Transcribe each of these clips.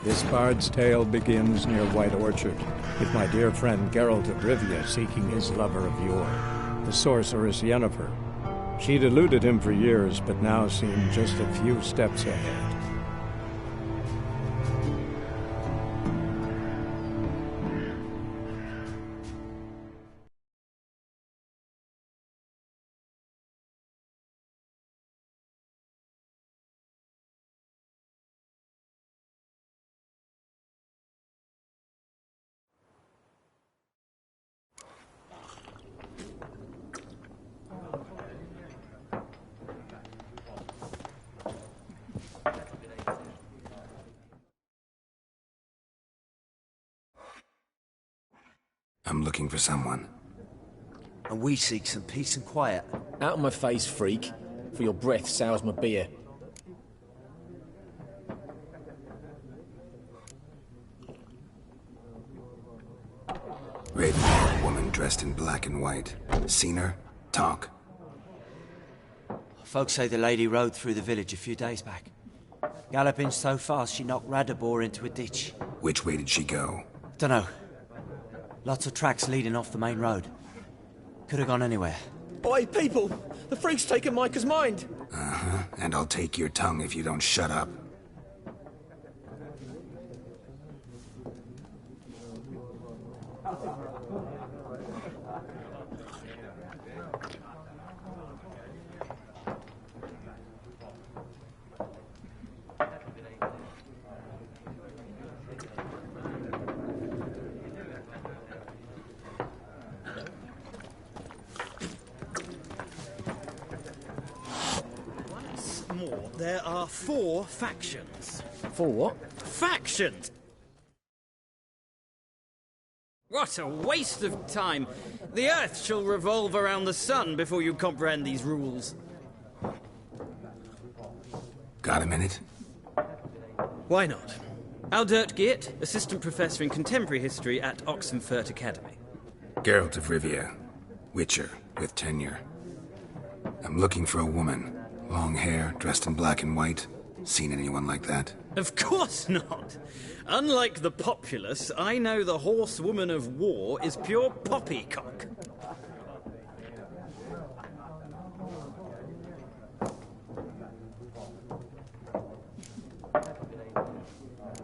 This bard's tale begins near White Orchard, with my dear friend Geralt of Rivia seeking his lover of yore, the sorceress Yennefer. She'd eluded him for years, but now seemed just a few steps ahead. I'm looking for someone. And we seek some peace and quiet. Out of my face, freak, for your breath sours my beer. Raven, woman dressed in black and white. Seen her? Talk. Folks say the lady rode through the village a few days back. Galloping so fast she knocked Radabor into a ditch. Which way did she go? Dunno. Lots of tracks leading off the main road. Could have gone anywhere. Oi, people! The freak's taken Micah's mind! Uh-huh. And I'll take your tongue if you don't shut up. There are 4 factions. 4 what? Factions! What a waste of time! The Earth shall revolve around the sun before you comprehend these rules. Got a minute? Why not? Aldert Geert, Assistant Professor in Contemporary History at Oxenfurt Academy. Geralt of Rivia. Witcher, with tenure. I'm looking for a woman. Long hair, dressed in black and white. Seen anyone like that? Of course not! Unlike the populace, I know the horsewoman of war is pure poppycock.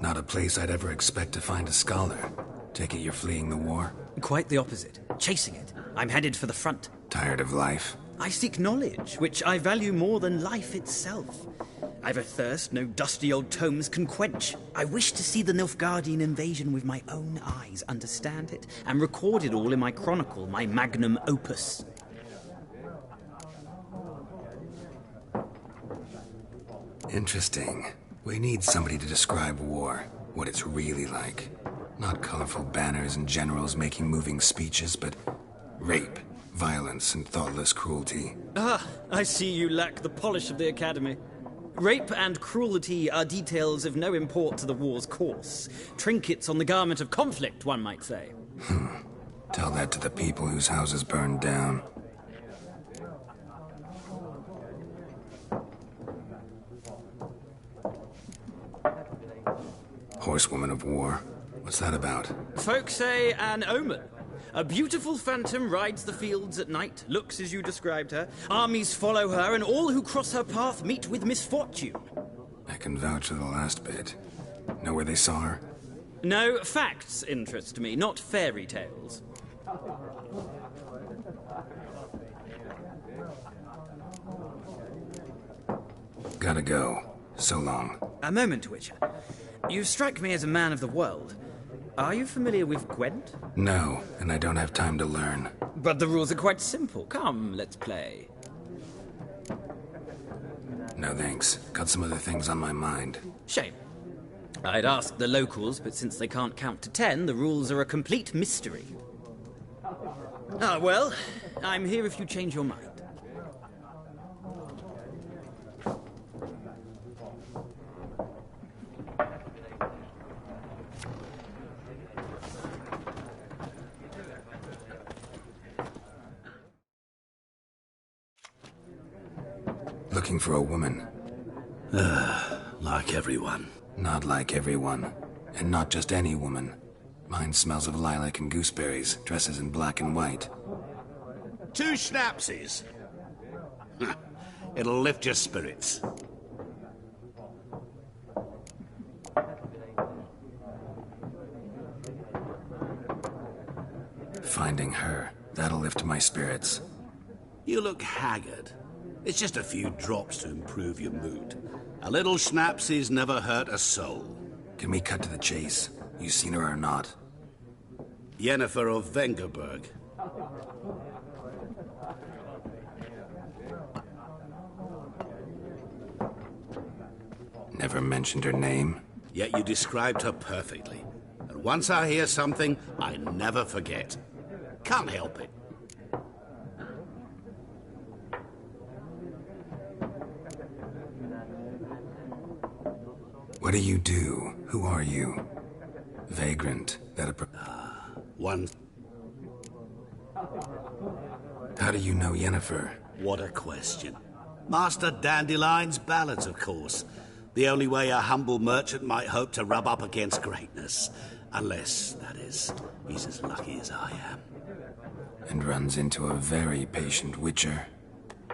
Not a place I'd ever expect to find a scholar. Take it you're fleeing the war? Quite the opposite. Chasing it. I'm headed for the front. Tired of life? I seek knowledge, which I value more than life itself. I've a thirst no dusty old tomes can quench. I wish to see the Nilfgaardian invasion with my own eyes, understand it, and record it all in my chronicle, my magnum opus. Interesting. We need somebody to describe war, what it's really like. Not colorful banners and generals making moving speeches, but rape, violence, and thoughtless cruelty. Ah, I see you lack the polish of the Academy. Rape and cruelty are details of no import to the war's course. Trinkets on the garment of conflict, one might say. Tell that to the people whose houses burned down. Horsewoman of war. What's that about? Folk say an omen. A beautiful phantom rides the fields at night, looks as you described her. Armies follow her, and all who cross her path meet with misfortune. I can vouch for the last bit. Know where they saw her? No, facts interest me, not fairy tales. Gotta go. So long. A moment, Witcher. You strike me as a man of the world. Are you familiar with Gwent? No, and I don't have time to learn. But the rules are quite simple. Come, let's play. No thanks. Got some other things on my mind. Shame. I'd ask the locals, but since they can't count to 10, the rules are a complete mystery. Ah, well, I'm here if you change your mind. Looking for a woman. Like everyone. Not like everyone. And not just any woman. Mine smells of lilac and gooseberries, dresses in black and white. 2 schnapsies. It'll lift your spirits. Finding her, that'll lift my spirits. You look haggard. It's just a few drops to improve your mood. A little schnapsies never hurt a soul. Can we cut to the chase? You seen her or not? Yennefer of Vengerberg. Never mentioned her name? Yet you described her perfectly. And once I hear something, I never forget. Can't help it. What do you do? Who are you? Vagrant. That a... One... How do you know Yennefer? What a question. Master Dandelion's ballads, of course. The only way a humble merchant might hope to rub up against greatness. Unless, that is, he's as lucky as I am. And runs into a very patient witcher.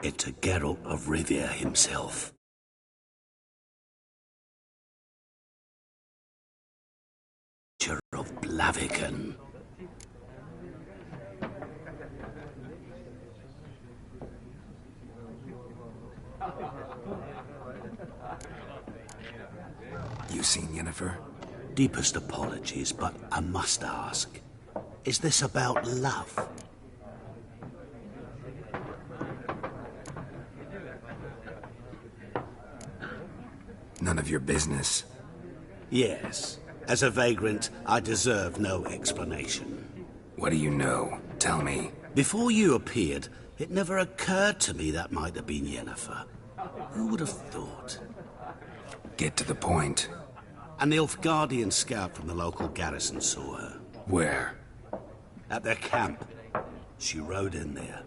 Into Geralt of Rivia himself. Witcher of Blaviken. You seen Yennefer? Deepest apologies, but I must ask. Is this about love? None of your business. Yes. As a vagrant, I deserve no explanation. What do you know? Tell me. Before you appeared, it never occurred to me that might have been Yennefer. Who would have thought? Get to the point. An Nilfgaardian scout from the local garrison saw her. Where? At their camp. She rode in there.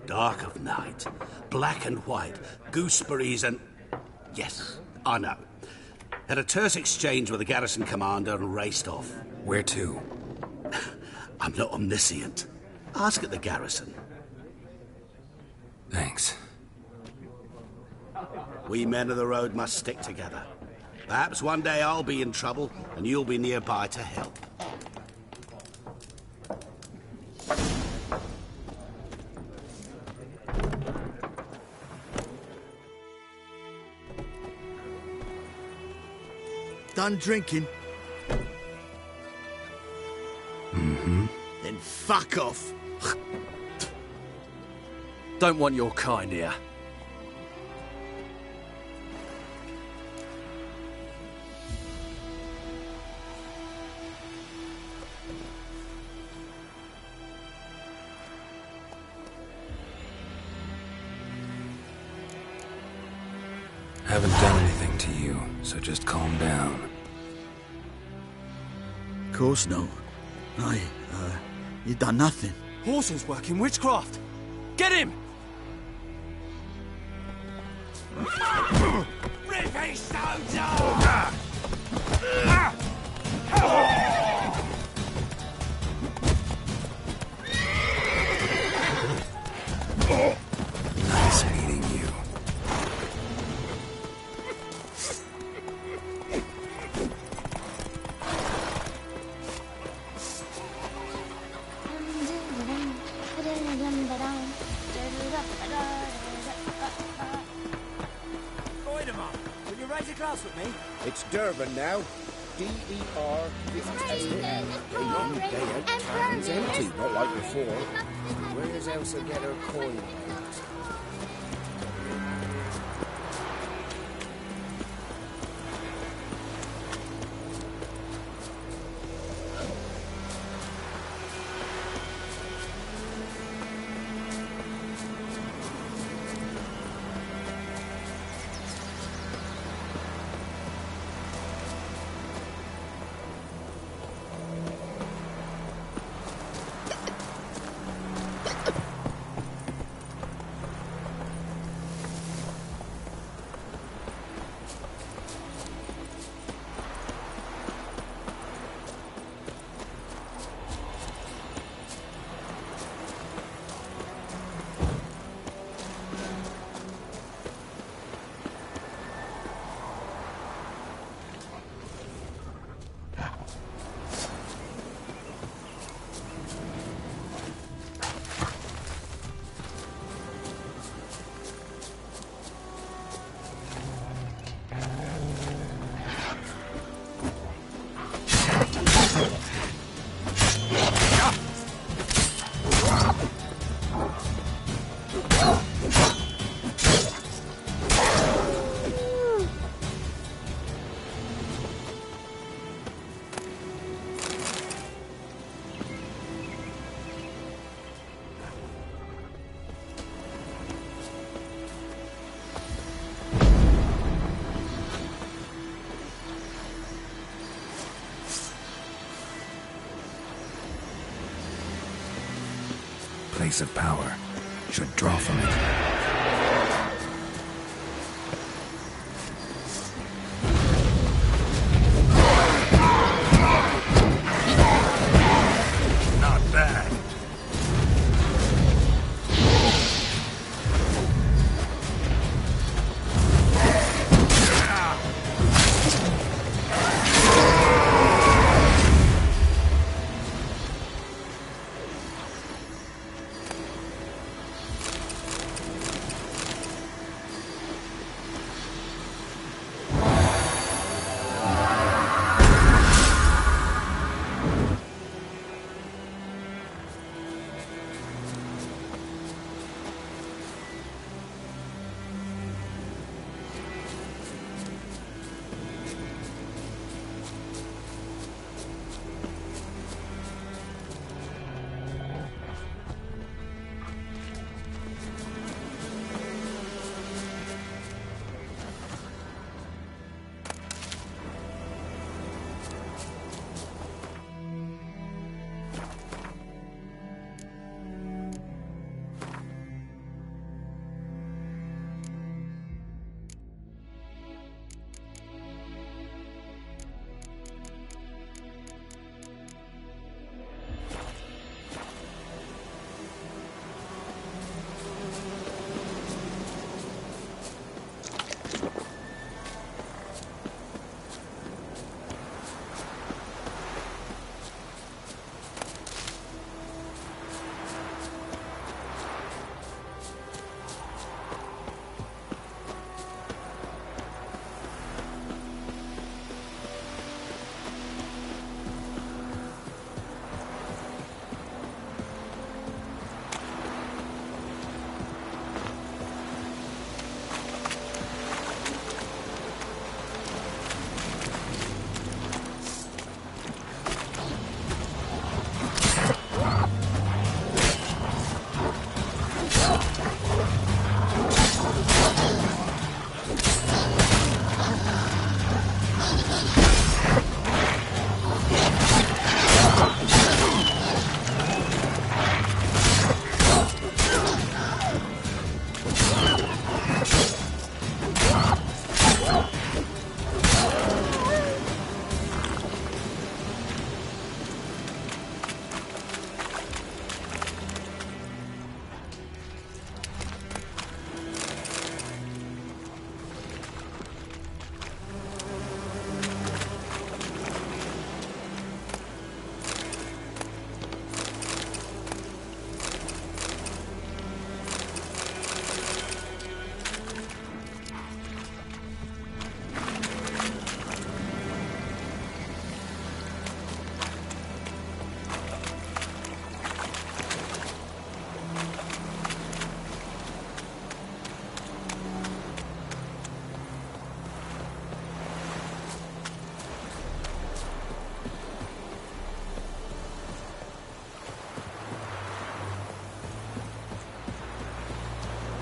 Dark of night. Black and white. Gooseberries and... Yes, I know. Had a terse exchange with the garrison commander and raced off. Where to? I'm not omniscient. Ask at the garrison. Thanks. We men of the road must stick together. Perhaps one day I'll be in trouble and you'll be nearby to help. Done drinking? Mm-hmm. Then fuck off. Don't want your kind here. Haven't done anything to you, so just calm down. Of course no. You done nothing. Horses working witchcraft. Get him! Rivy soldier! Nice meeting you. Will you raise a glass with me? It's Durban now. D-E-R-B-A-N. They long day out, tavern's empty, not like before. Where does Elsa get her coin? Place of power. Should draw from it. Not bad.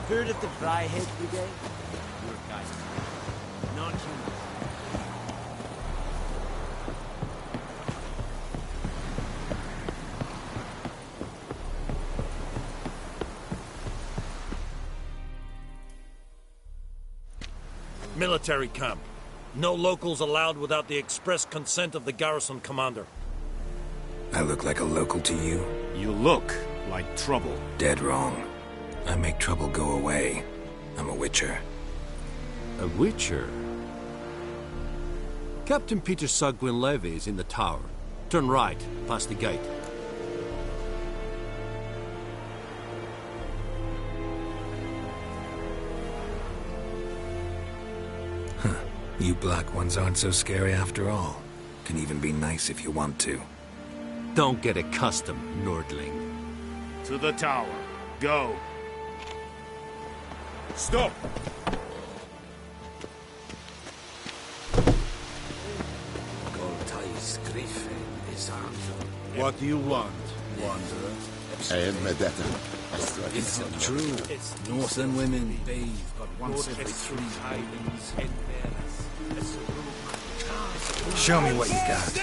Heard of the Fryhead Brigade? Your kind. Not human. Military camp. No locals allowed without the express consent of the garrison commander. I look like a local to you? You look like trouble. Dead wrong. I make trouble go away. I'm a witcher. A witcher? Captain Peter Sagwin Levy is in the tower. Turn right, past the gate. Huh. You black ones aren't so scary after all. Can even be nice if you want to. Don't get accustomed, Nordling. To the tower. Go. Stop! What do you want, wanderer? I am Medetta. Is it true? Northern women bathe but once every 3 days. Show me what you got.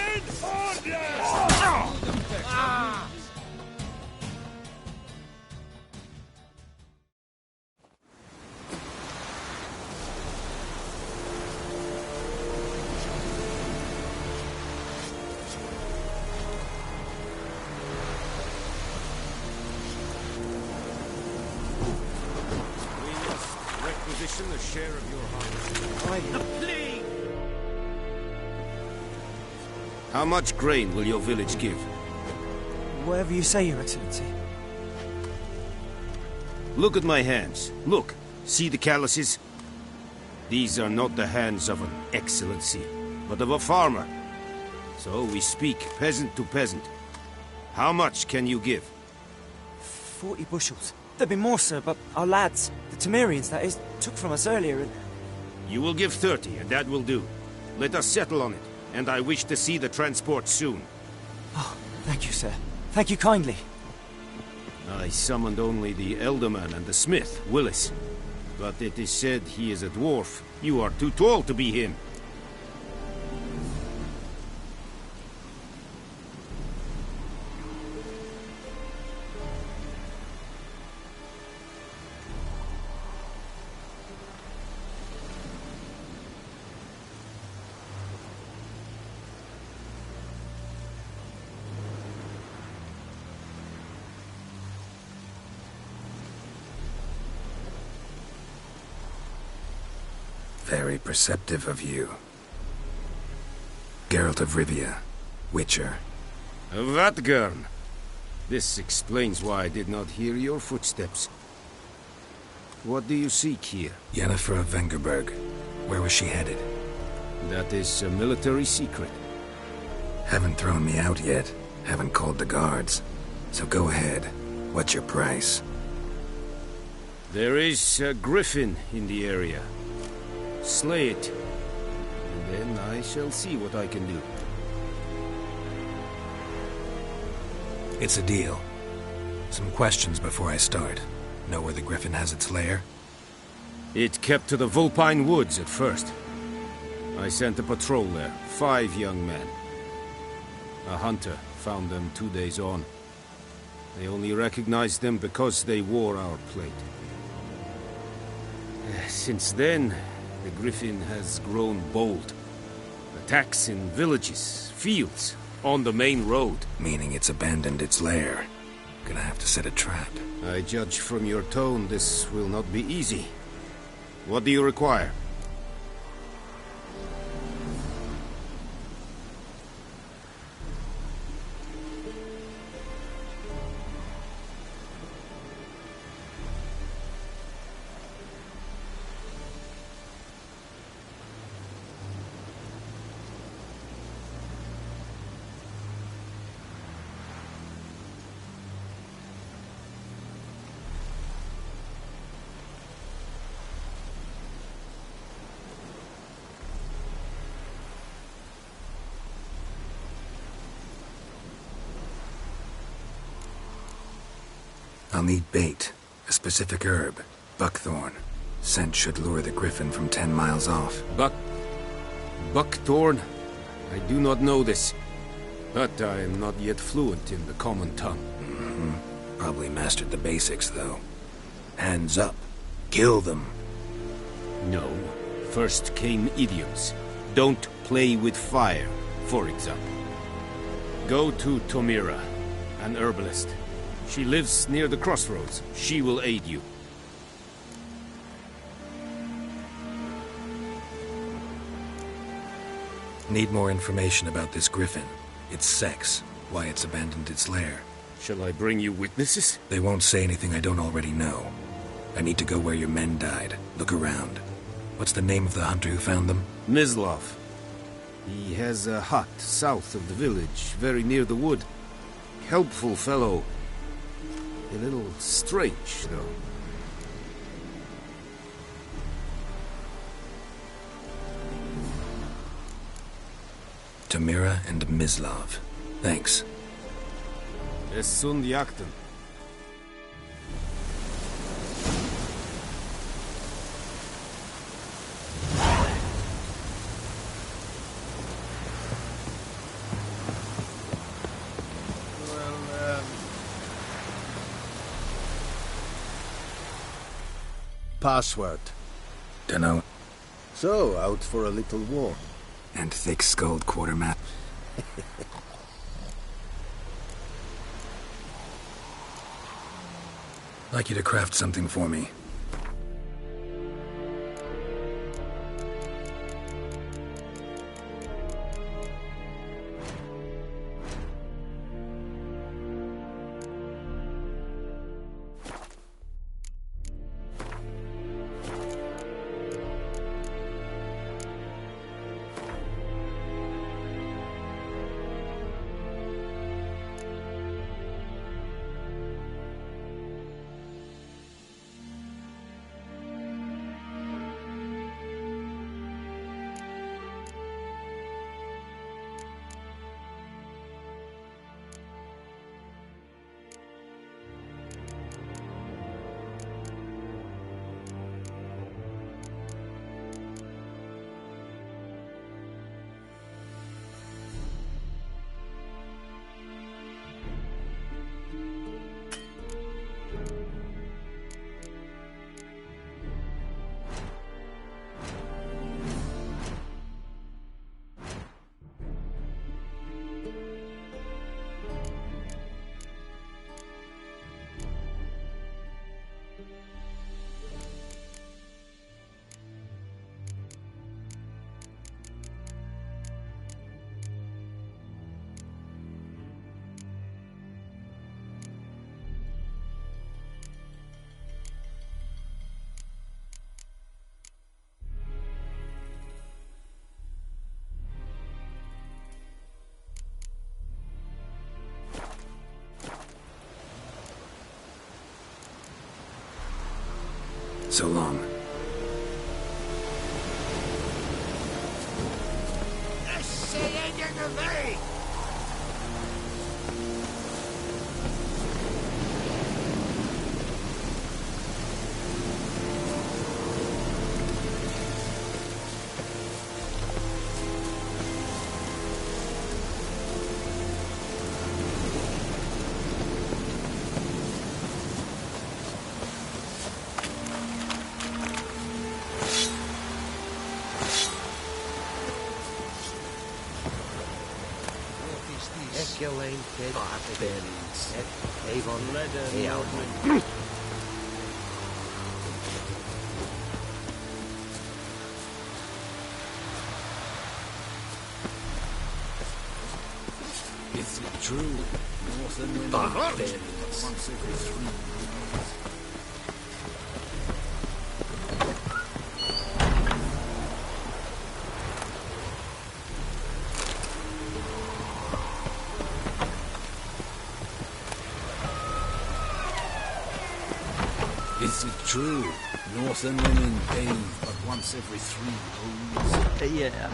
Requisition a share of your harvest. How much grain will your village give? Whatever you say, Your Excellency. Look at my hands. Look. See the calluses? These are not the hands of an excellency, but of a farmer. So we speak peasant to peasant. How much can you give? 40 bushels. There'd be more, sir, but our lads, the Temerians, that is, took from us earlier and... You will give 30, and that will do. Let us settle on it, and I wish to see the transport soon. Oh, thank you, sir. Thank you kindly. I summoned only the Elderman and the smith, Willis. But it is said he is a dwarf. You are too tall to be him. Very perceptive of you. Geralt of Rivia, Witcher. Vatgern! This explains why I did not hear your footsteps. What do you seek here? Yennefer of Vengerberg. Where was she headed? That is a military secret. Haven't thrown me out yet. Haven't called the guards. So go ahead. What's your price? There is a griffin in the area. Slay it, and then I shall see what I can do. It's a deal. Some questions before I start. Know where the griffin has its lair? It kept to the Vulpine Woods at first. I sent a patrol there, 5 young men. A hunter found them 2 days on. They only recognized them because they wore our plate. Since then, the griffin has grown bold. Attacks in villages, fields, on the main road. Meaning it's abandoned its lair. Gonna have to set a trap. I judge from your tone this will not be easy. What do you require? I'll need bait, a specific herb, buckthorn. Scent should lure the griffin from 10 miles off. Buckthorn? I do not know this, but I am not yet fluent in the common tongue. Probably mastered the basics, though. Hands up. Kill them. No. First came idioms. Don't play with fire, for example. Go to Tomira, an herbalist. She lives near the crossroads. She will aid you. Need more information about this griffin. Its sex, why it's abandoned its lair. Shall I bring you witnesses? They won't say anything I don't already know. I need to go where your men died. Look around. What's the name of the hunter who found them? Mislav. He has a hut south of the village, very near the wood. Helpful fellow. A little strange, though. Tamira and Mislav. Thanks. Es sunt jakten. Password. Dunno. So, out for a little walk. And thick-skulled quartermaster. I'd like you to craft something for me. So long. Is it true? Northern women barbarians. Once every 3 years. Is it true? Northern women bathe but once every 3 moons? Yeah.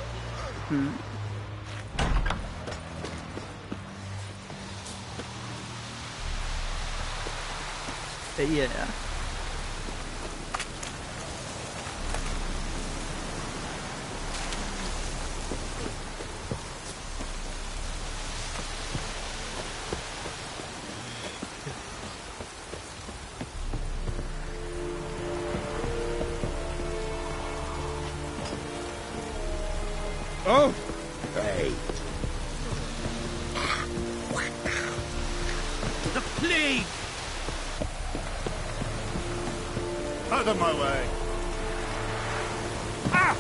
Hmm. Yeah. Oh! Hey. The plague! Out of my way! Ah!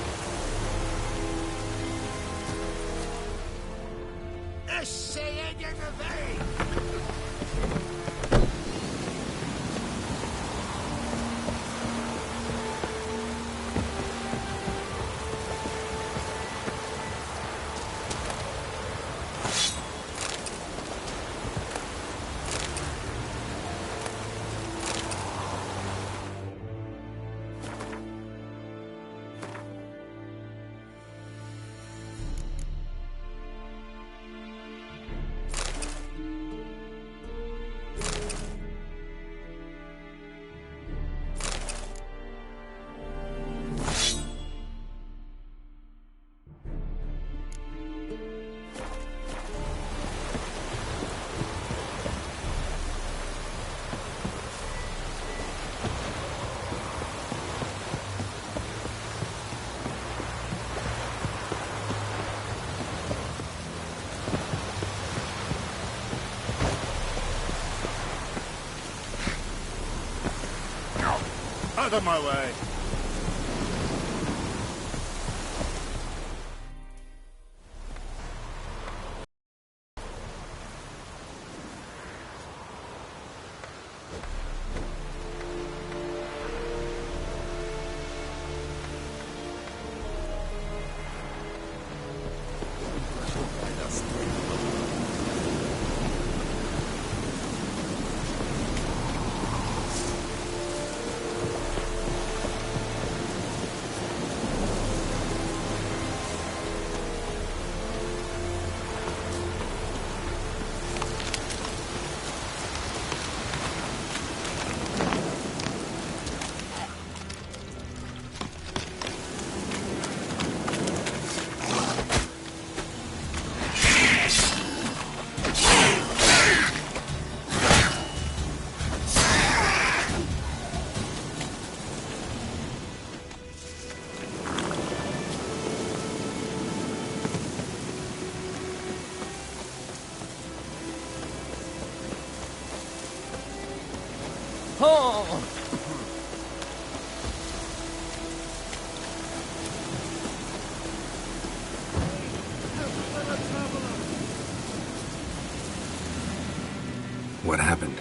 Out of my way. Oh! What happened?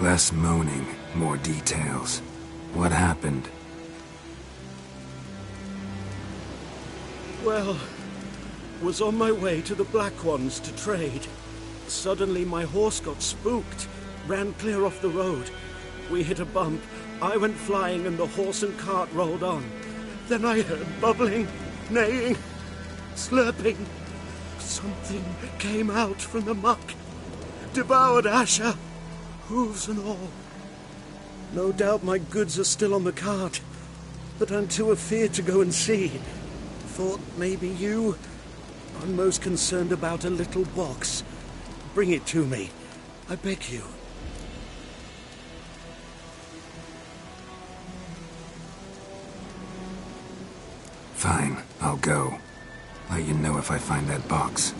Less moaning, more details. What happened? Well, was on my way to the Black Ones to trade. Suddenly my horse got spooked, ran clear off the road. We hit a bump, I went flying and the horse and cart rolled on. Then I heard bubbling, neighing, slurping. Something came out from the muck, devoured Asher, hooves and all. No doubt my goods are still on the cart, but I'm too afeard to go and see. Thought maybe you... I'm most concerned about a little box. Bring it to me, I beg you. Fine, I'll go. Let you know if I find that box.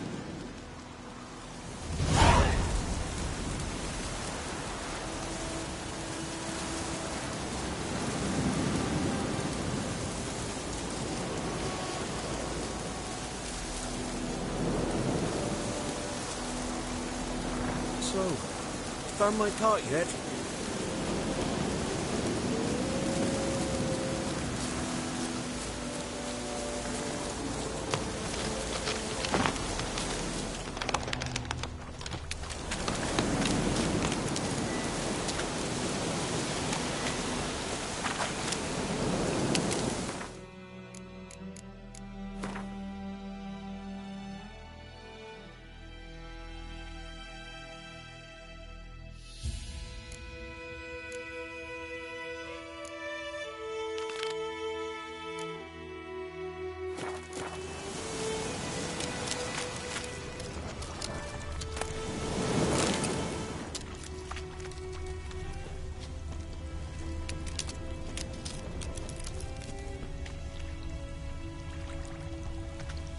So, found my cart yet?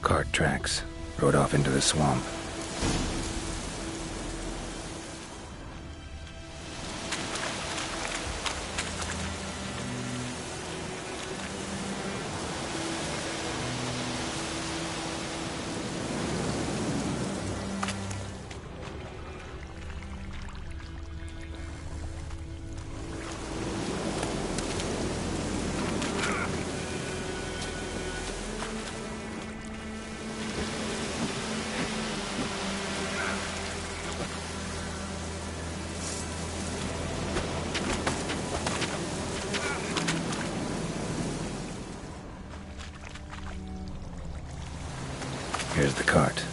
Cart tracks. Rode off into the swamp. Here's the cart.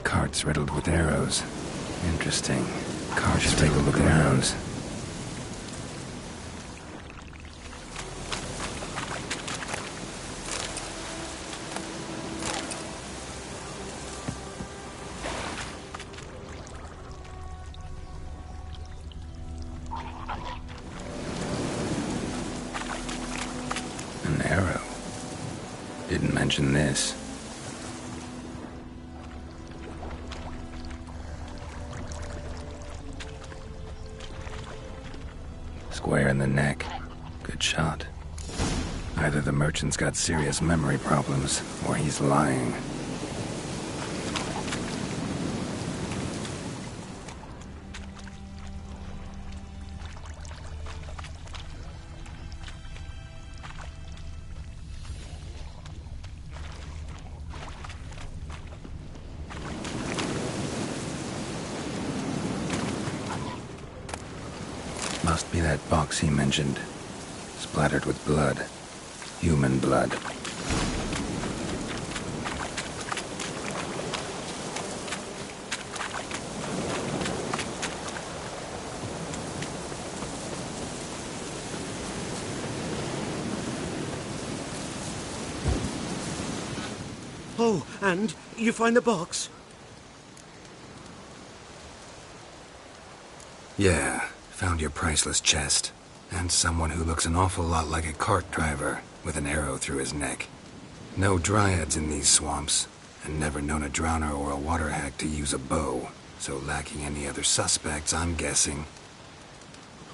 Cart's riddled with arrows. Interesting. Cart's riddled with arrows. mention this. Square in the neck. Good shot. Either the merchant's got serious memory problems, or he's lying. Must be that box he mentioned. Splattered with blood. Human blood. Oh, and you find the box? Yeah, found your priceless chest. And someone who looks an awful lot like a cart driver, with an arrow through his neck. No dryads in these swamps, and never known a drowner or a water hack to use a bow, so lacking any other suspects, I'm guessing.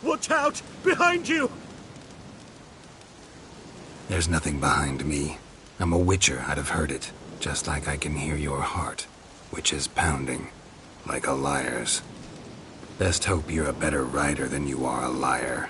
Watch out! Behind you! There's nothing behind me. I'm a witcher, I'd have heard it, just like I can hear your heart, which is pounding, like a liar's. Best hope you're a better rider than you are a liar.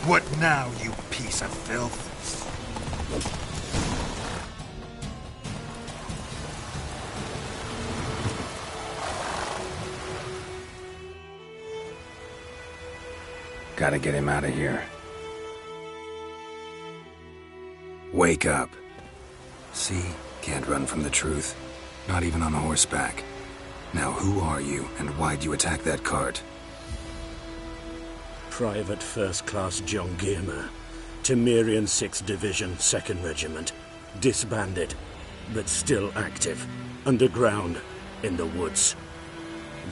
What now, you piece of filth? Gotta get him out of here. Wake up. See? Can't run from the truth. Not even on horseback. Now who are you, and why'd you attack that cart? Private First Class John Giermer, Temerian 6th Division, 2nd Regiment. Disbanded, but still active. Underground, in the woods.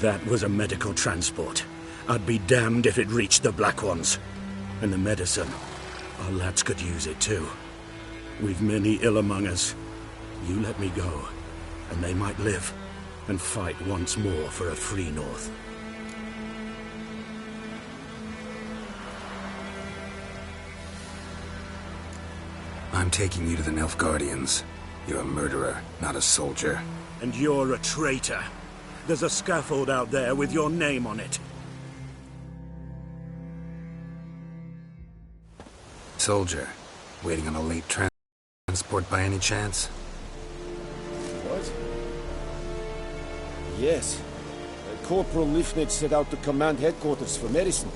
That was a medical transport. I'd be damned if it reached the Black Ones. And the medicine, our lads could use it too. We've many ill among us. You let me go, and they might live, and fight once more for a free North. I'm taking you to the Nilfgaardians. You're a murderer, not a soldier. And you're a traitor. There's a scaffold out there with your name on it. Soldier, waiting on a late transport by any chance? What? Yes. Corporal Lifnitz set out to command headquarters for medicine.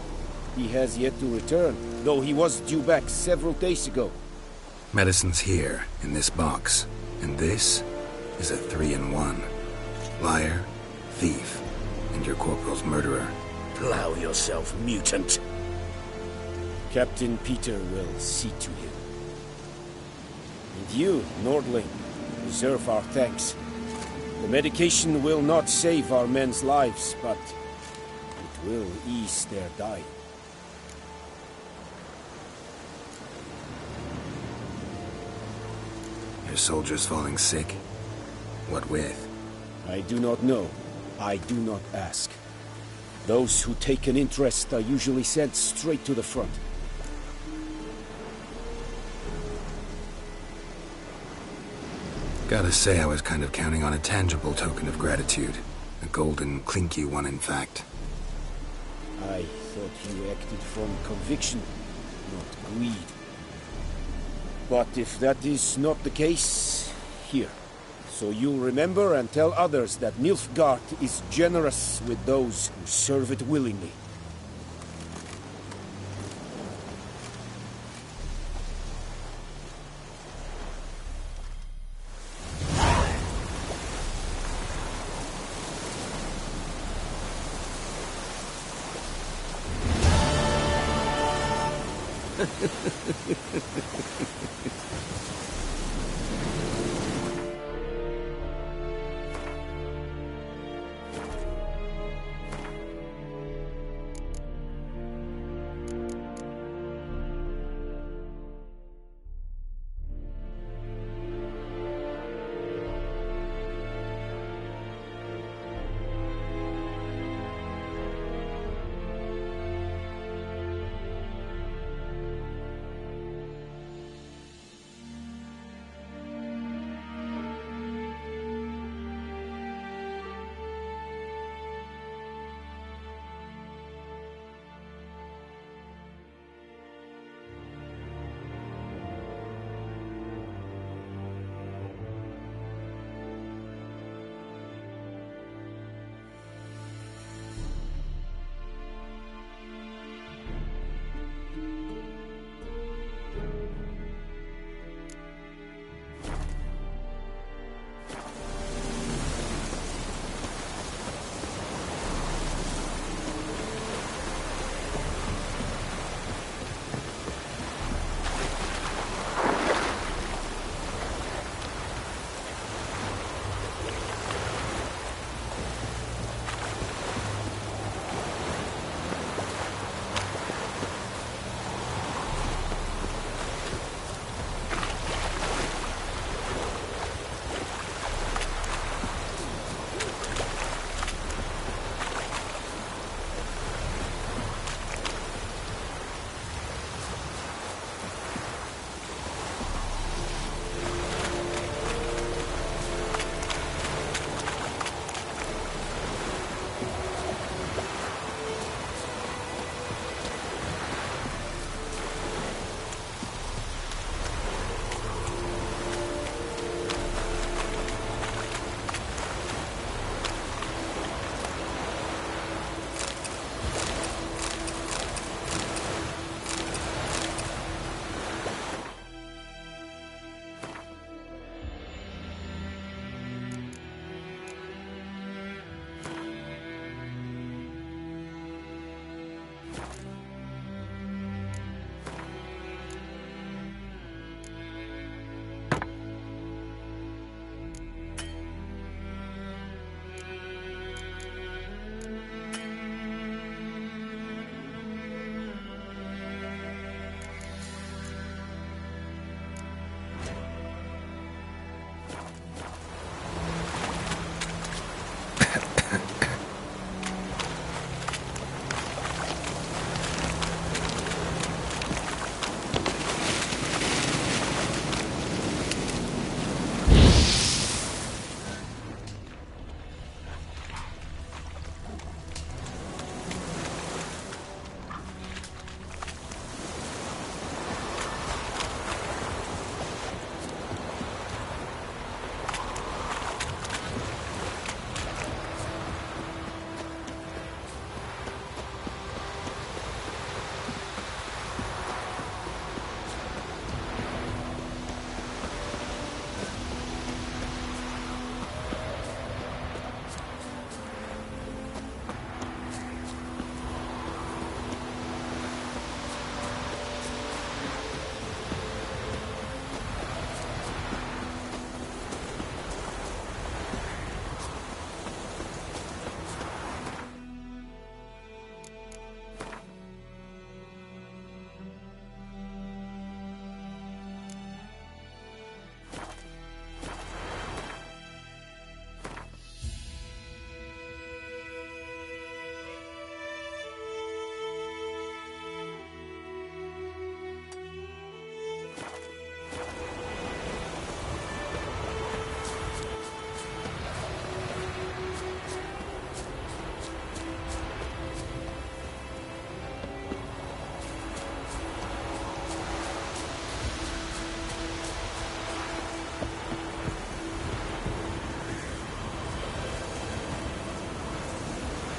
He has yet to return, though he was due back several days ago. Medicine's here, in this box. And this is a 3-in-1. Liar, thief, and your corporal's murderer. Plow yourself, mutant. Captain Peter will see to him. And you, Nordling, deserve our thanks. The medication will not save our men's lives, but it will ease their dying. Your soldiers falling sick? What with? I do not know. I do not ask. Those who take an interest are usually sent straight to the front. Gotta say, I was kind of counting on a tangible token of gratitude. A golden, clinky one, in fact. I thought you acted from conviction, not greed. But if that is not the case, here, So you'll remember and tell others that Nilfgaard is generous with those who serve it willingly.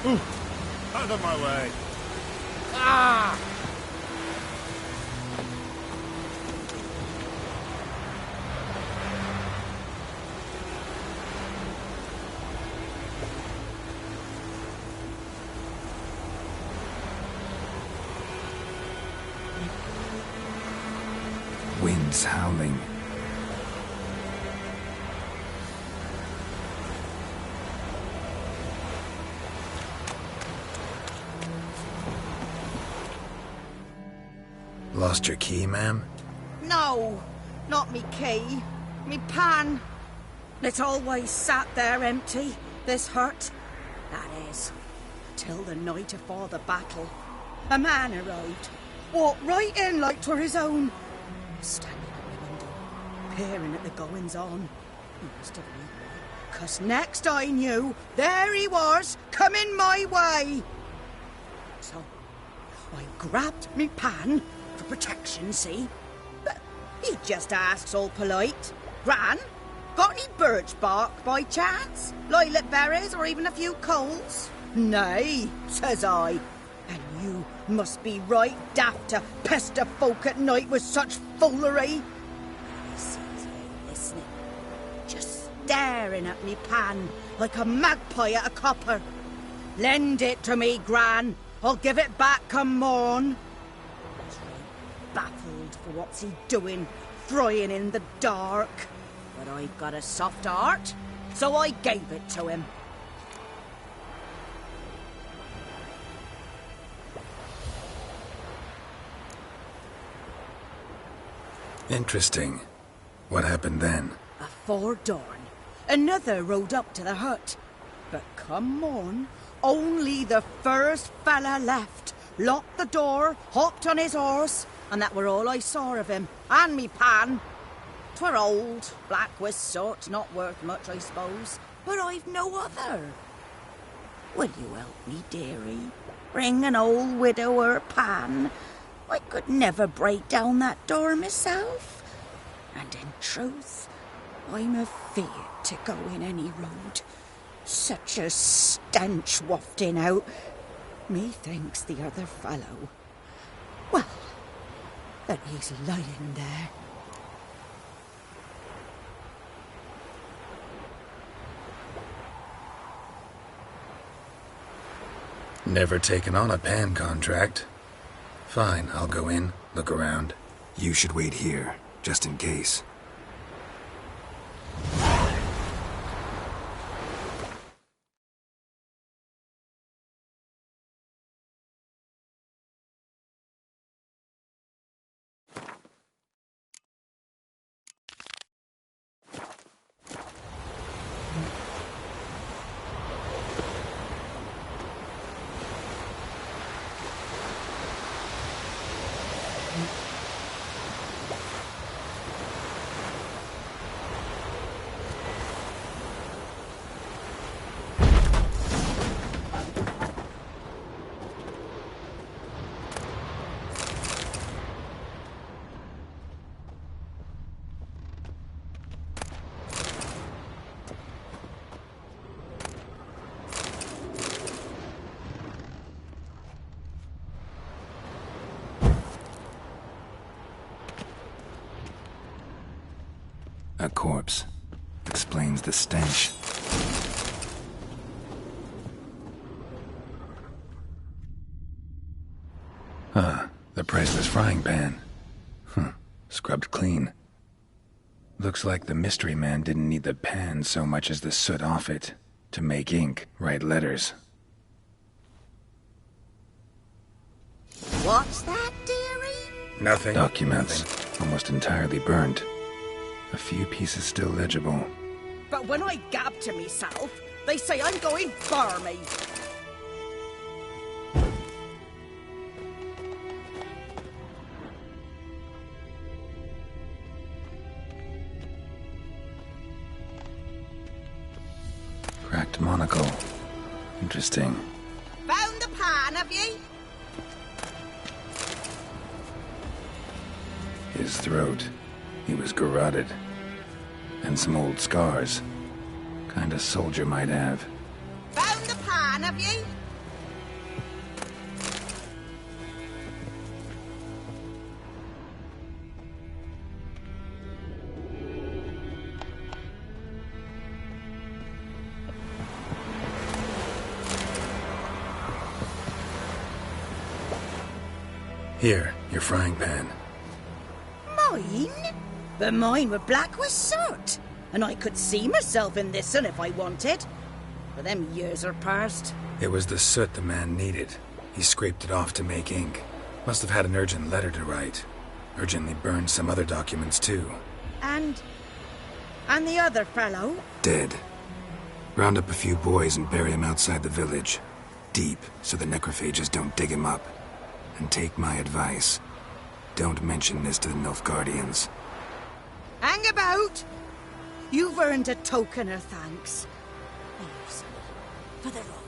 Out of my way. Ah! Wind's howling. Lost your key, ma'am? No, not me key. Me pan. It's always sat there empty, this hut. That is, till the night afore the battle. A man arrived, walked right in like 'twere his own. Standing at the window, peering at the goings-on. He must have knew me, 'cause next I knew, there he was, coming my way. So, I grabbed me pan, for protection, see? But he just asks all polite, Gran, got any birch bark by chance? Lilac berries or even a few coals? Nay, says I. And you must be right daft to pester folk at night with such foolery. He sees he ain't listening, just staring at me pan like a magpie at a copper. Lend it to me, Gran. I'll give it back come morn. He's right baffled for what's he doing, frying in the dark. But I've got a soft heart, so I gave it to him. Interesting. What happened then? Afore dawn, another rode up to the hut. But come morn, only the first fella left, locked the door, hopped on his horse, and that were all I saw of him, and me pan. 'Twere old, black with soot, not worth much, I suppose, but I've no other. Will you help me, dearie? Bring an old widower pan. I could never break down that door myself. And in truth, I'm afeard to go in any road. Such a stench wafting out. Methinks the other fellow, well, that he's lying there. Never taken on a pan contract. Fine, I'll go in, look around. You should wait here, just in case. A corpse. Explains the stench. The priceless frying pan. Scrubbed clean. Looks like the mystery man didn't need the pan so much as the soot off it to make ink, write letters. What's that, dearie? Nothing. Documents. Almost entirely burnt. A few pieces still legible. But when I gab to myself, they say I'm going barmy. Cracked monocle. Interesting. Found the pan, have ye? His throat. He was garroted. And some old scars. Kind of soldier might have. Found the pan, have ye? Here, your frying pan. Mine? But mine were black with soot, and I could see myself in this one if I wanted. But them years are past. It was the soot the man needed. He scraped it off to make ink. Must have had an urgent letter to write. Urgently burned some other documents too. And the other fellow? Dead. Round up a few boys and bury him outside the village. Deep, so the necrophages don't dig him up. And take my advice. Don't mention this to the Nilfgaardians. Hang about! You've earned a token of thanks. Here, sonny, for the road.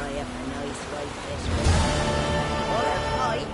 I have a nice wife this way. Or a pipe.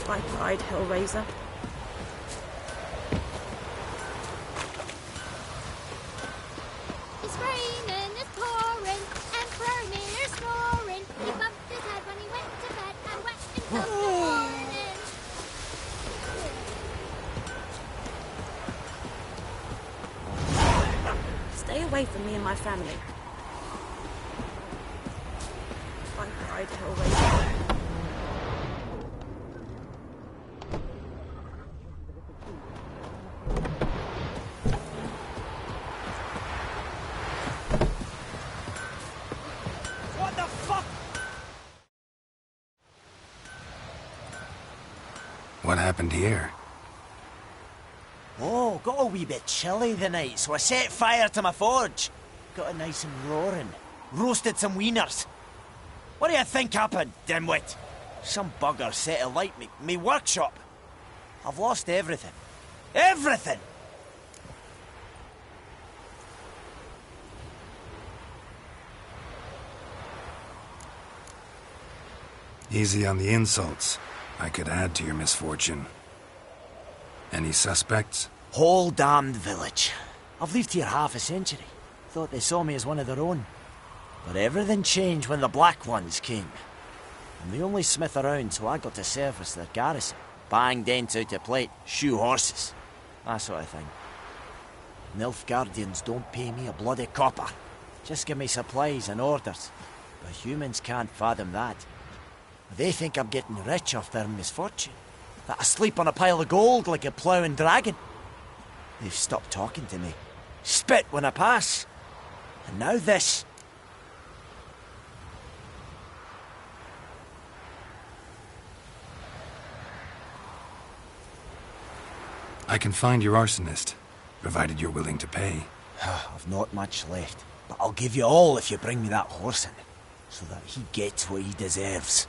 I cried, Hellraiser. It's raining, it's pouring, and Bromir's snoring. He bumped his head when he went to bed and wet himself in the morning. Stay away from me and my family. I cried, Hellraiser. What happened here? Oh, got a wee bit chilly the night, so I set fire to my forge. Got it nice and roaring. Roasted some wieners. What do you think happened, dimwit? Some bugger set alight me workshop. I've lost everything. Everything! Easy on the insults. I could add to your misfortune. Any suspects? Whole damned village. I've lived here half a century. Thought they saw me as one of their own. But everything changed when the Black Ones came. I'm the only smith around, so I got to service their garrison. Bang dents out of plate, shoe horses. That sort of thing. Nilfgaardians don't pay me a bloody copper. Just give me supplies and orders. But humans can't fathom that. They think I'm getting rich off their misfortune. That I sleep on a pile of gold like a ploughing dragon. They've stopped talking to me. Spit when I pass. And now this. I can find your arsonist. provided you're willing to pay. I've not much left, but I'll give you all if you bring me that horse in, so that he gets what he deserves.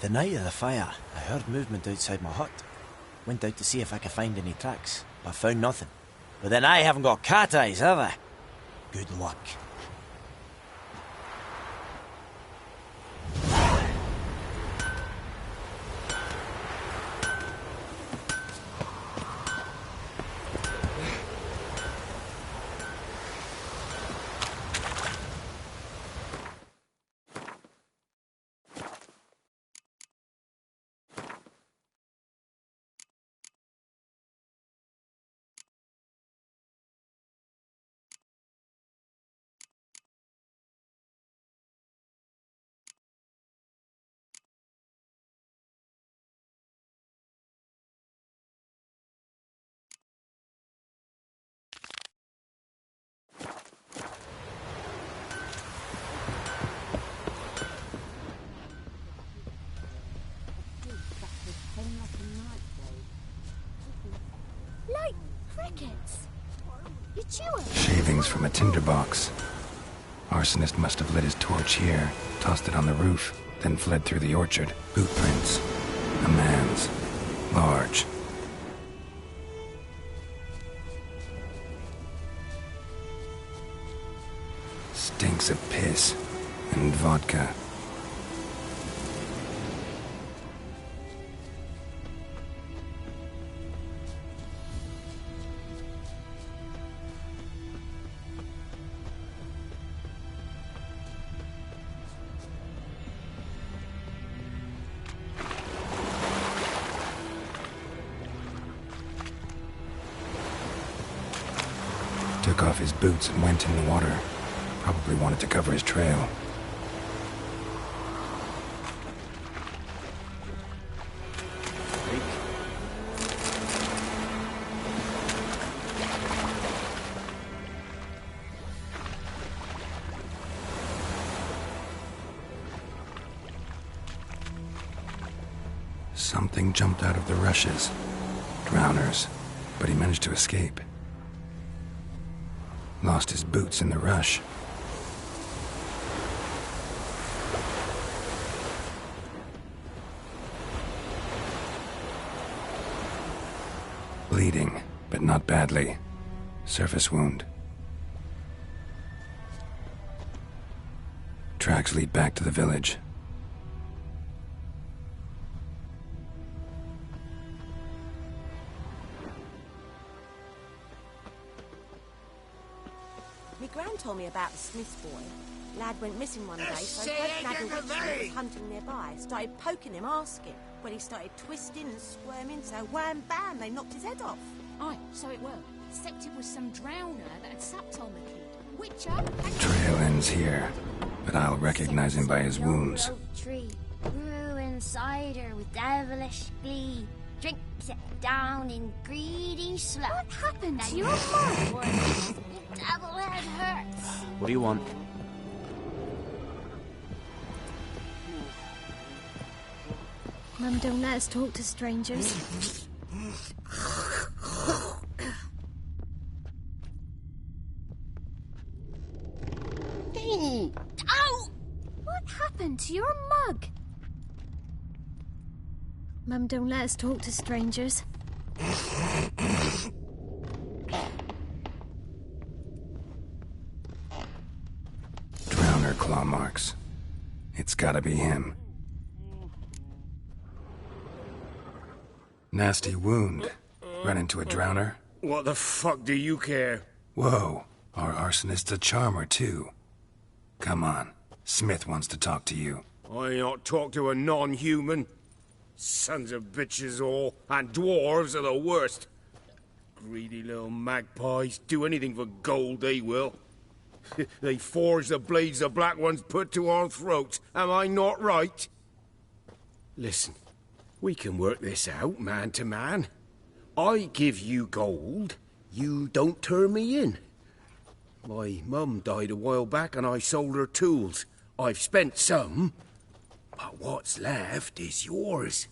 The night of the fire, I heard movement outside my hut. Went out to see if I could find any tracks, but found nothing. But then I haven't got cat eyes, have I? Good luck. Like crickets. You chew 'em. Shavings from a tinderbox. Arsonist must have lit his torch here, tossed it on the roof, then fled through the orchard. Boot prints. A man's. Large. Stinks of piss and vodka. Took off his boots and went in the water. Probably wanted to cover his trail. Something jumped out of the rushes. Drowners. But he managed to escape. Lost his boots in the rush. Bleeding, but not badly. Surface wound. Tracks lead back to the village. Me gran told me about the Smith boy. Lad went missing one day, so Fred Nagel was hunting nearby. Started poking him, asking. Well, he started twisting and squirming, so wham bam, they knocked his head off. Aye, so it were. Except it was some drowner that had supped on the kid. Witcher. Trail ends here, but I'll recognize him by his wounds. Oak tree grew inside her with devilish glee. Drinks it down in greedy sloth. What happened to your mum? Devil head hurts. What do you want? Mum don't let us talk to strangers. Ow! What happened to your mug? Mum don't let us talk to strangers. Drowner claw marks. It's gotta be him. Nasty wound. Run into a drowner? What the fuck do you care? Whoa, our arsonist's a charmer too. Come on, Smith wants to talk to you. I not talk to a non-human. Sons of bitches all, and dwarves are the worst. Greedy little magpies, do anything for gold, they will. They forge the blades the black ones put to our throats, am I not right? Listen, we can work this out, man to man. I give you gold, you don't turn me in. My mum died a while back and I sold her tools. I've spent some, but what's left is yours.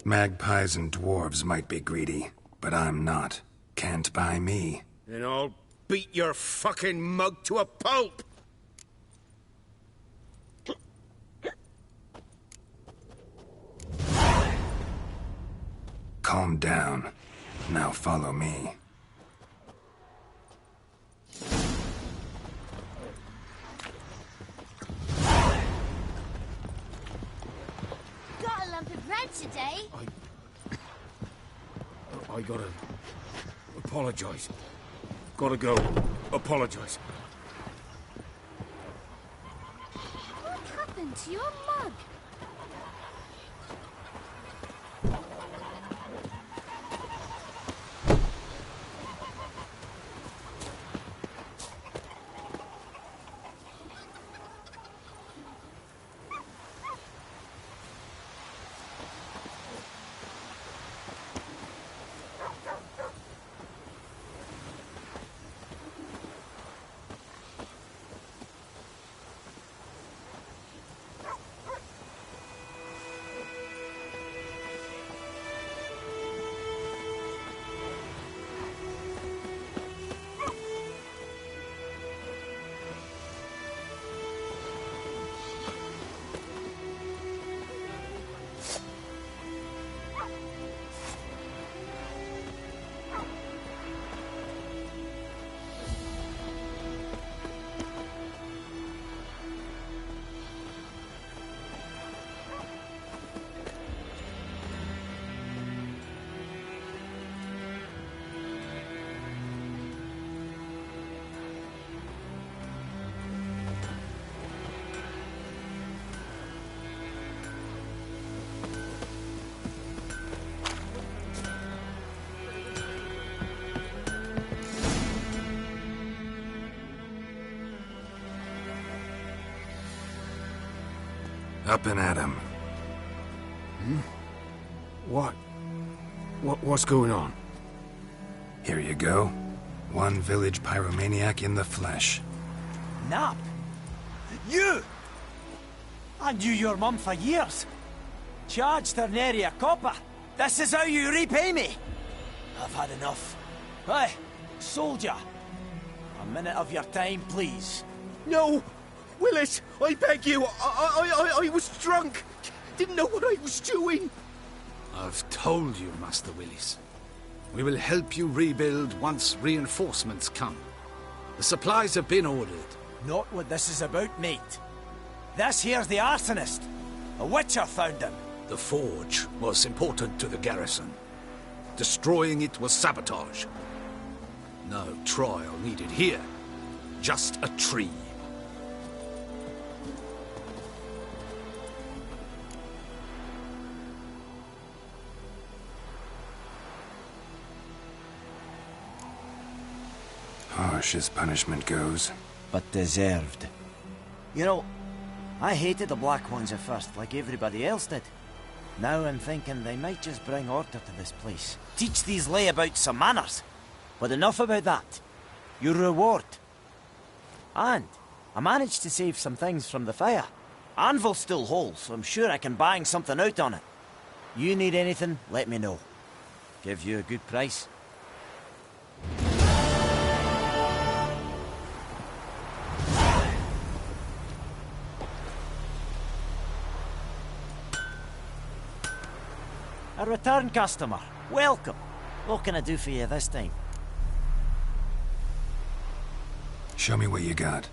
Magpies and dwarves might be greedy, but I'm not. Can't buy me. Then I'll beat your fucking mug to a pulp! Calm down. Now follow me. Got a lump of bread today? I gotta... apologize. Gotta go. Apologize. What happened to your mug? Up and at him. What's going on? Here you go. One village pyromaniac in the flesh. Nap? You! I knew your mum for years. Charged her nary a copper. This is how you repay me. I've had enough. Hey, soldier. A minute of your time, please. No! Willis, I beg you. I was drunk. Didn't know what I was doing. I've told you, Master Willis. We will help you rebuild once reinforcements come. The supplies have been ordered. Not what this is about, mate. This here's the arsonist. A witcher found him. The forge was important to the garrison. Destroying it was sabotage. No trial needed here. Just a tree. Harsh as punishment goes. But deserved. You know, I hated the Black Ones at first, like everybody else did. Now I'm thinking they might just bring order to this place. Teach these layabouts some manners. But enough about that. Your reward. And I managed to save some things from the fire. Anvil's still whole, so I'm sure I can bang something out on it. You need anything, let me know. Give you a good price. A return customer. Welcome. What can I do for you this time? Show me what you got.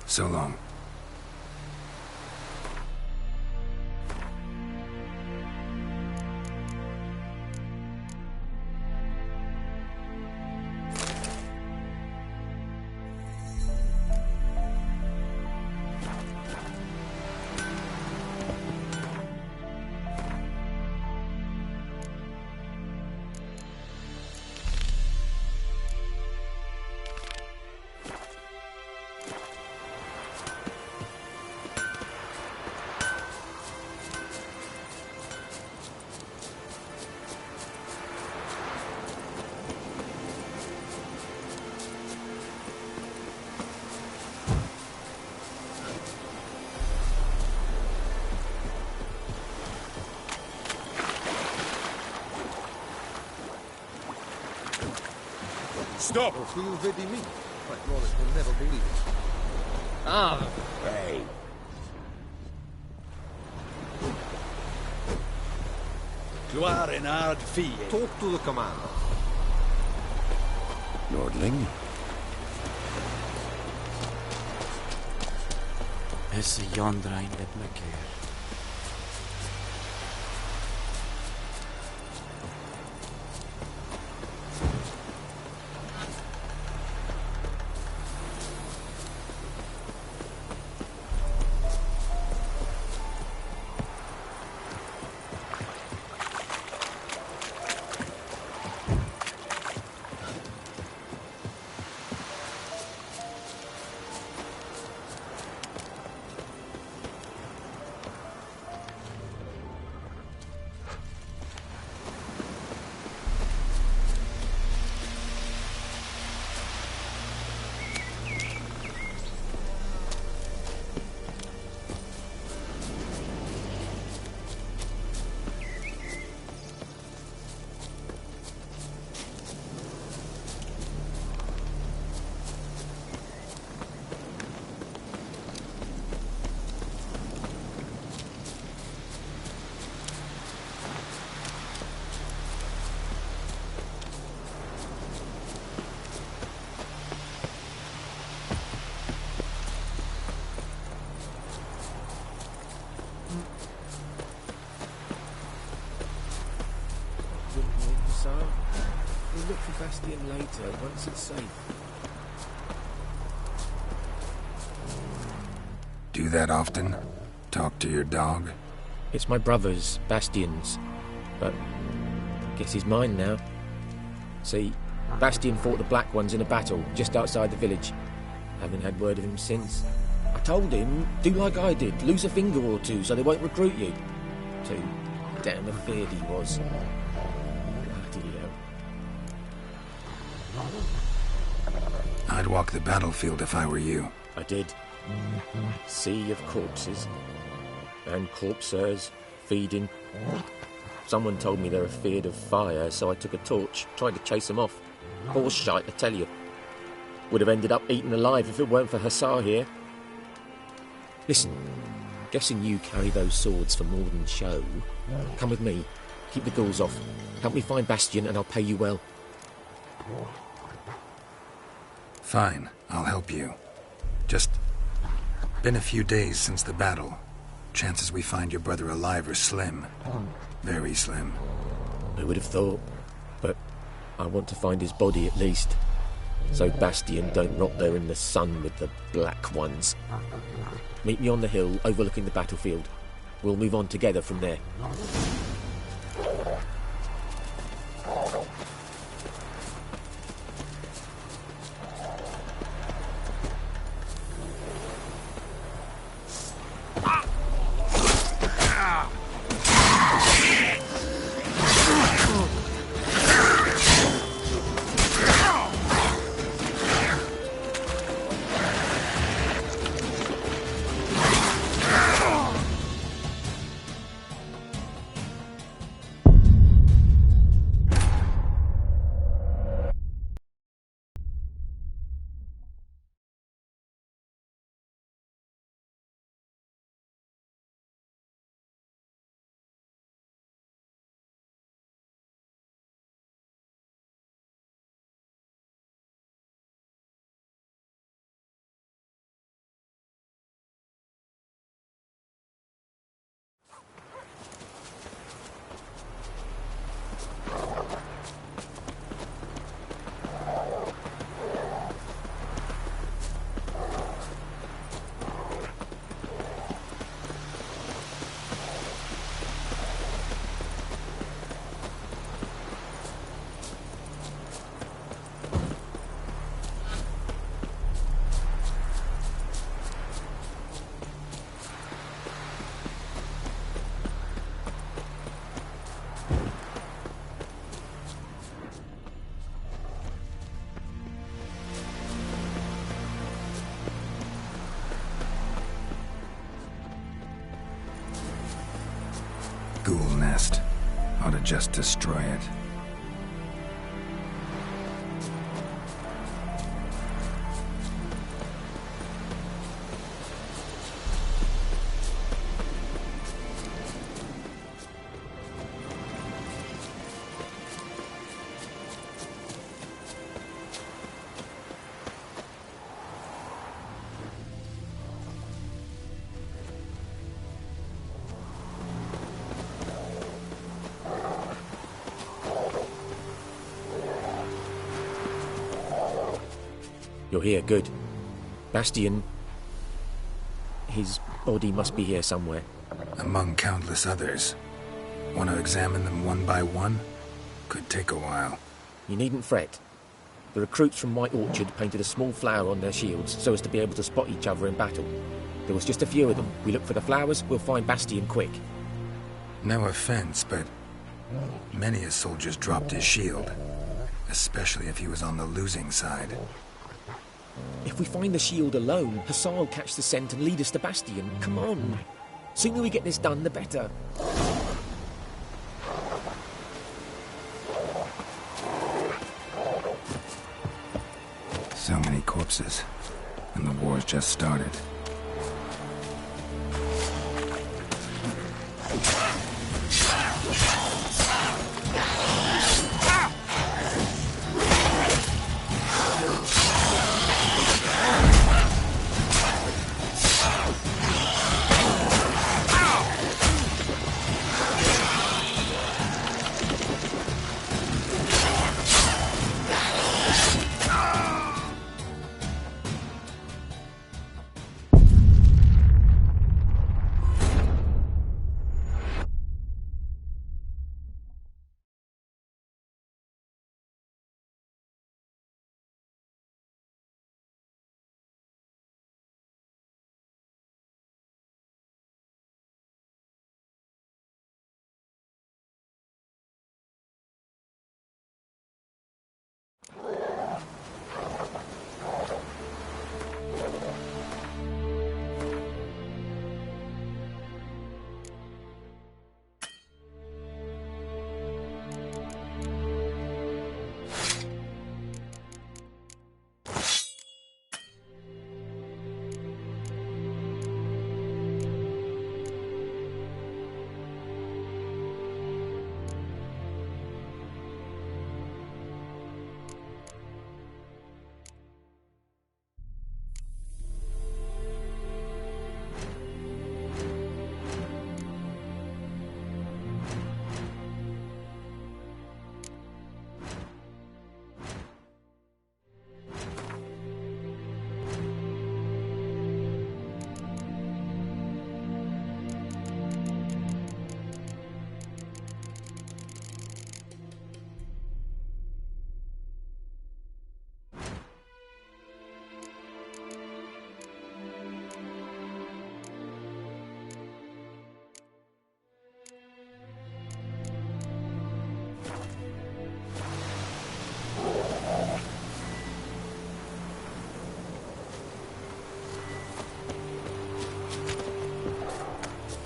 So long. Stop! Feel very mean. My Lawrence will never believe it. Ah! Hey. You are an hard fee. Talk to the commander. Nordling? Is yonder ein dit my keer. We'll look for Bastion later, once it's safe. Do that often? Talk to your dog? It's my brother's, Bastion's. But I guess he's mine now. See, Bastion fought the Black Ones in a battle just outside the village. Haven't had word of him since. I told him, do like I did, lose a finger or two so they won't recruit you. Too damn afeard he was. Bloody hell. I'd walk the battlefield if I were you. I did. Sea of corpses. And corpsers feeding. Someone told me they're afeard of fire, so I took a torch, tried to chase them off. Horse shite, I tell you. Would have ended up eaten alive if it weren't for Hussar here. Listen, guessing you carry those swords for more than show. Come with me, keep the ghouls off. Help me find Bastion and I'll pay you well. Fine, I'll help you. Just been a few days since the battle. Chances we find your brother alive are slim. Very slim. I would have thought, but I want to find his body at least. So Bastion don't rot there in the sun with the Black Ones. Meet me on the hill overlooking the battlefield. We'll move on together from there. to just destroy it. You're here, good. Bastion... his body must be here somewhere. Among countless others. Want to examine them one by one? Could take a while. You needn't fret. The recruits from White Orchard painted a small flower on their shields so as to be able to spot each other in battle. There was just a few of them. We look for the flowers, we'll find Bastion quick. No offense, but many a soldier's dropped his shield. Especially if he was on the losing side. If we find the shield alone, Hassan will catch the scent and lead us to Bastion. Come on. Sooner we get this done, the better. So many corpses, and the war's just started.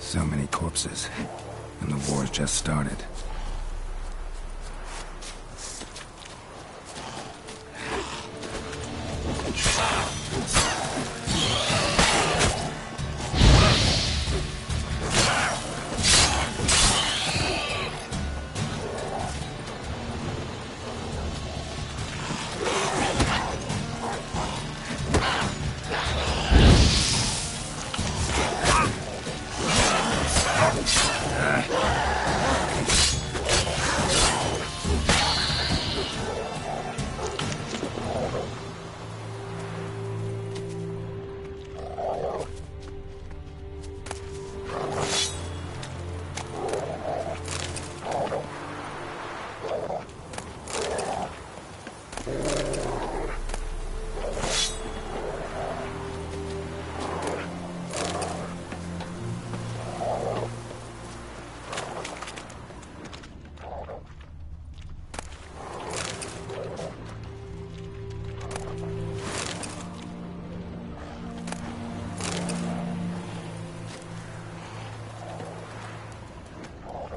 So many corpses, and the war's just started.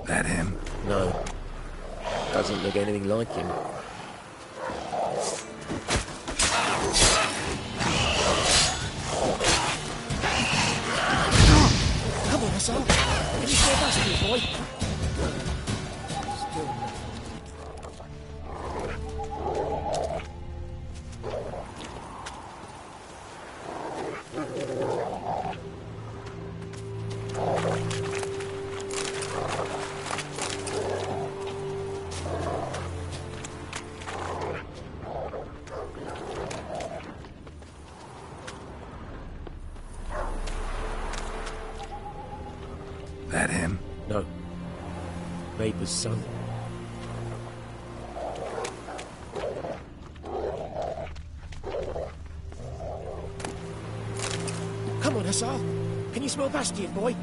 That him? No. doesn't look anything like him. Come on, Hussar. Can you stay back, boy? That him? No. Neighbour's son. Come on, Hussar. Can you smell Bastion, boy?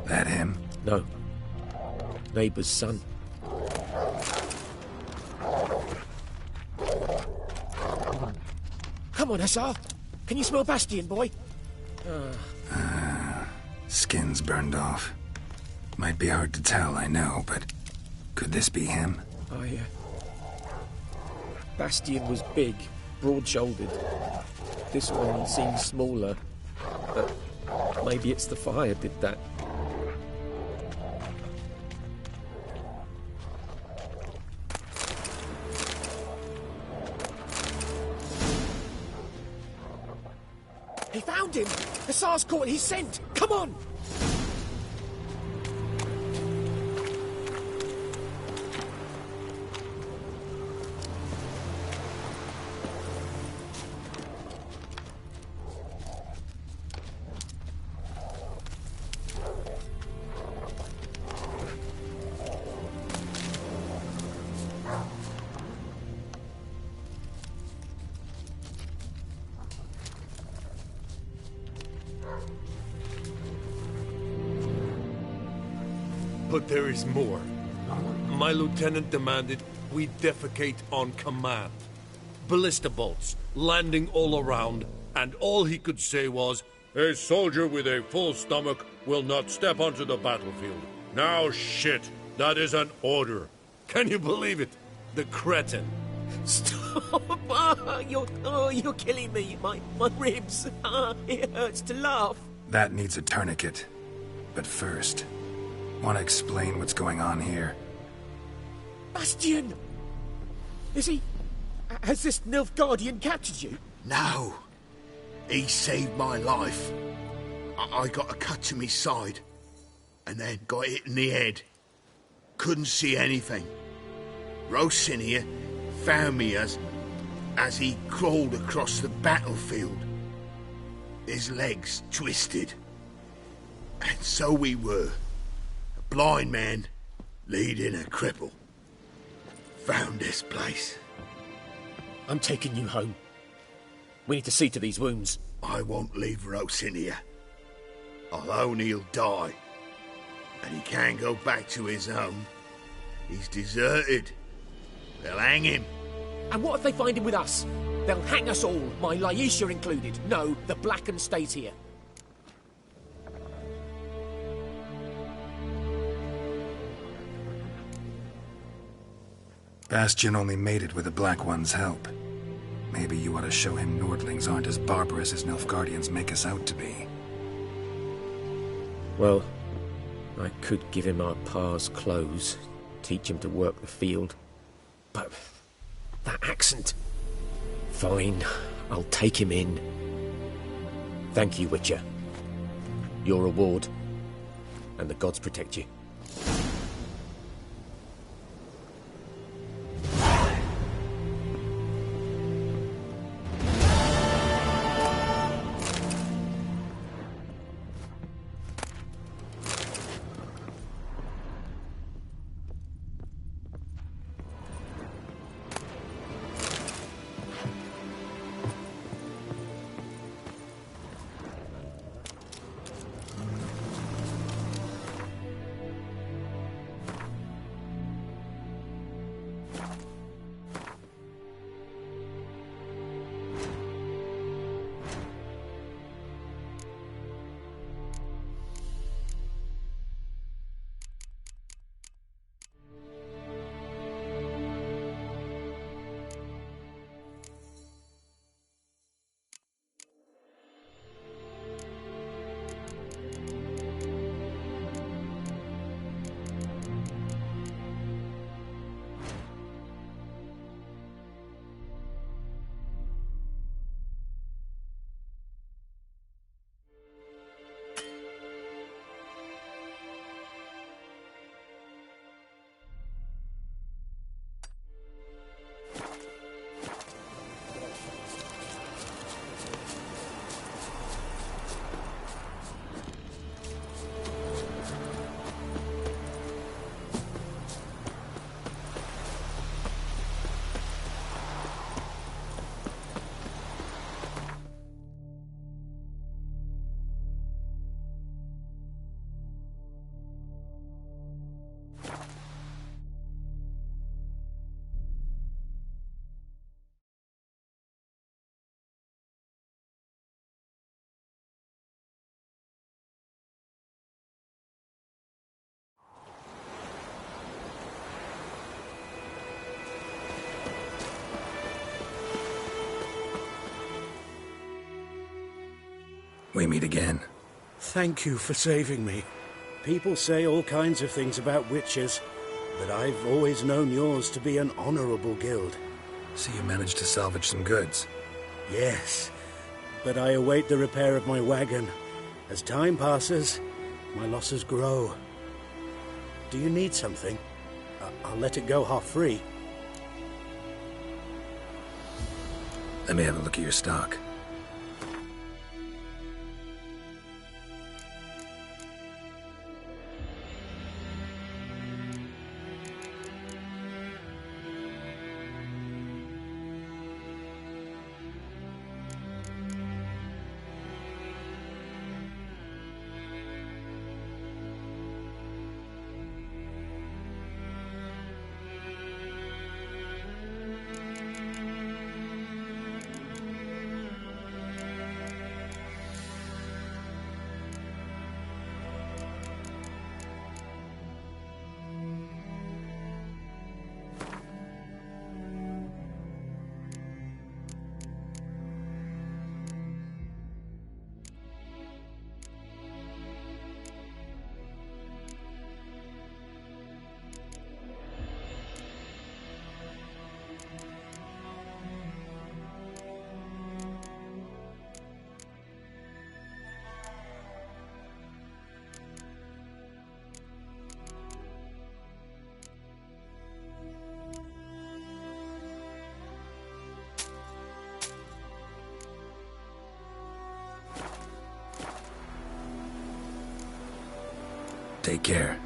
That him? No. Neighbour's son. Come on, Hussar. Can you smell Bastion, boy? Skin's burned off. Might be hard to tell, I know, but could this be him? Bastion was big, broad-shouldered. This one seems smaller, but maybe it's the fire did that. He found him! Hussar's caught his scent! Come on! But there is more. My lieutenant demanded we defecate on command. Ballista bolts, landing all around, and all he could say was, "A soldier with a full stomach will not step onto the battlefield." Now shit, that is an order. Can you believe it? The cretin. Stop! You're killing me. My ribs. It hurts to laugh. That needs a tourniquet. But first, want to explain what's going on here? Bastion! Is he... Has this Nilfgaardian captured you? No. He saved my life. I got a cut to my side, and then got hit in the head. Couldn't see anything. Rosinia found me as he crawled across the battlefield. His legs twisted. And so we were. A blind man leading a cripple. Found this place. I'm taking you home. We need to see to these wounds. I won't leave Rosinia. Alone he'll die. And he can't go back to his home. He's deserted. They'll hang him. And what if they find him with us? They'll hang us all, my Laisha included. No, the Blacken stays here. Bastion only made it with the Black One's help. Maybe you ought to show him Nordlings aren't as barbarous as Nilfgaardians make us out to be. Well, I could give him our pa's clothes, teach him to work the field. But that accent... Fine, I'll take him in. Thank you, Witcher. your reward, and the gods protect you. We meet again. Thank you for saving me. People say all kinds of things about witches, but I've always known yours to be an honorable guild. So you managed to salvage some goods? Yes, but I await the repair of my wagon. As time passes, my losses grow. Do you need something? I'll let it go half-free. Let me have a look at your stock. Take care.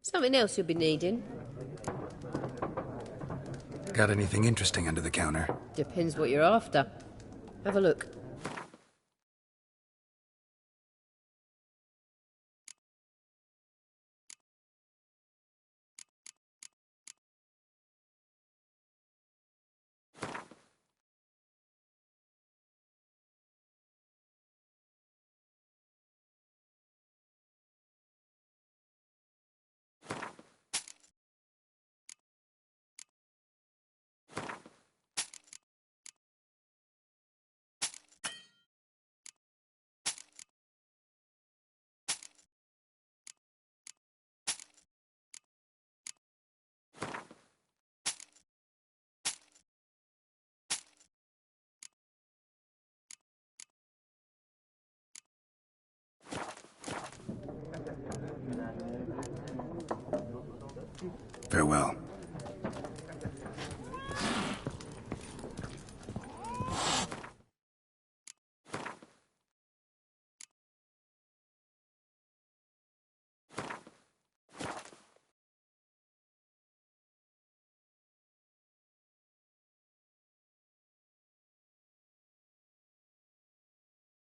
Something else you'll be needing? Got anything interesting under the counter? Depends what you're after. Have a look. Farewell.